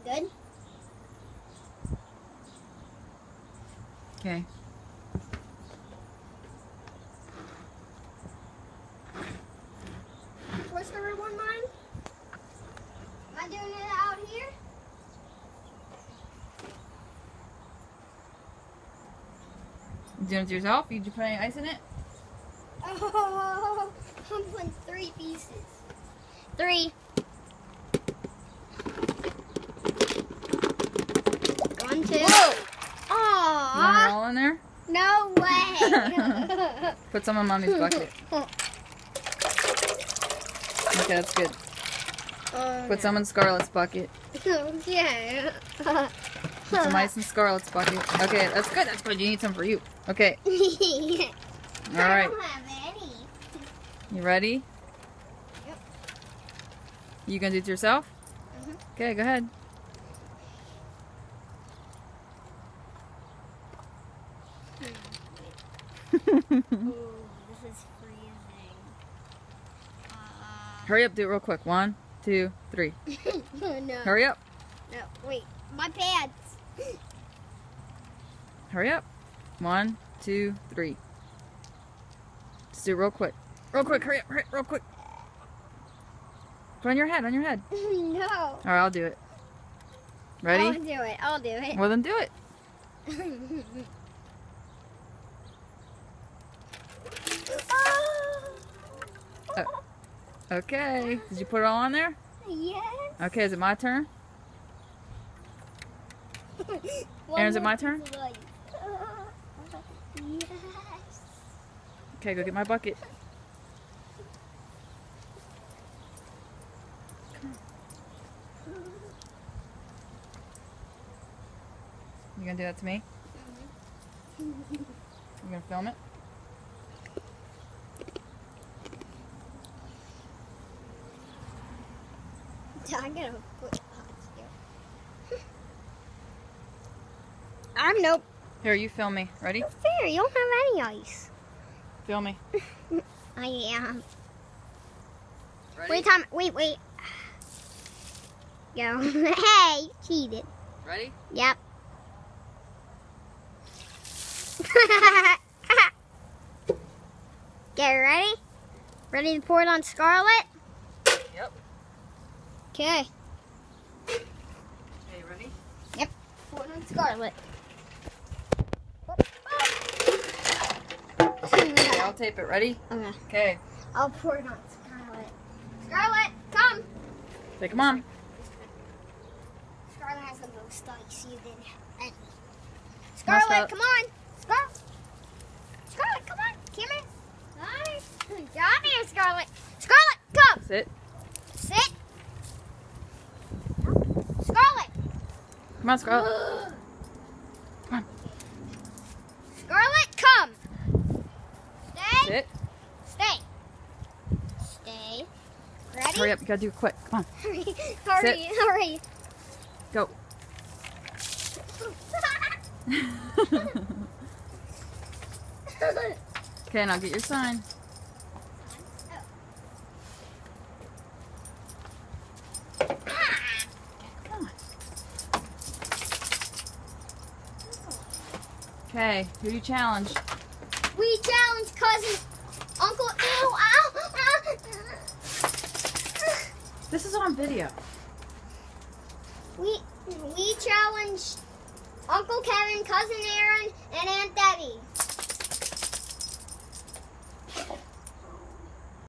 Good? Okay. What's the real one, mine? Am I doing it out here? You doing it to yourself? Did you put any ice in it? Oh, I'm putting 3 pieces. 3. 1, 2. Whoa! You want it Aww. all in there? No way. Put some in Mommy's bucket. Okay, that's good. Put some in Scarlett's bucket. Yeah. Put some ice in Scarlett's bucket. Okay, that's good. That's good. You need some for you. Okay. All I right. don't have any. You ready? Yep. You gonna do it to yourself? Mhm. Okay, go ahead. Ooh, this is freezing. Hurry up, do it real quick. 1, 2, 3. No. Hurry up. No, wait. My pads. Hurry up. 1, 2, 3. Just do it real quick. Real quick, hurry up, real quick. Put on your head, on your head. No. All right, I'll do it. Ready? I'll do it. I'll do it. Well, then do it. Okay. Did you put it all on there? Yes. Okay, is it my turn? Aaron, is it my turn? Yes. Okay, go get my bucket. You gonna do that to me? You gonna film it? I'm gonna put pots here. I'm nope. Here, you film me. Ready? Not fair. You don't have any ice. Film me. I am. Ready? Wait, time. Wait. Go. Hey, you cheated. Ready? Yep. Okay, ready? Ready to pour it on Scarlett? Yep. Okay. Okay, ready? Yep. Pour it on Scarlett. Okay, I'll tape it. Ready? Okay. Okay. I'll pour it on Scarlett. Scarlett, come! Take them on. Scarlett has the most ice you didn't have any. Scarlett. Scarlett, come on! Scarlett! Scarlett, come on! Come here! Nice! Good job here, Scarlett! Scarlett, come! Sit. Sit! Scarlett! Come on, Scarlett. Come on. Scarlett, come! Stay! Sit. Stay! Stay. Ready? Hurry up. You gotta do it quick. Come on. Hurry! Hurry! Sit. Hurry! Go. Okay, now get your sign. Come on. Okay, who do you challenge? We challenge cousin, Uncle. Ow! Ow! Ow! This is on video. We challenge Uncle Kevin, cousin Aaron,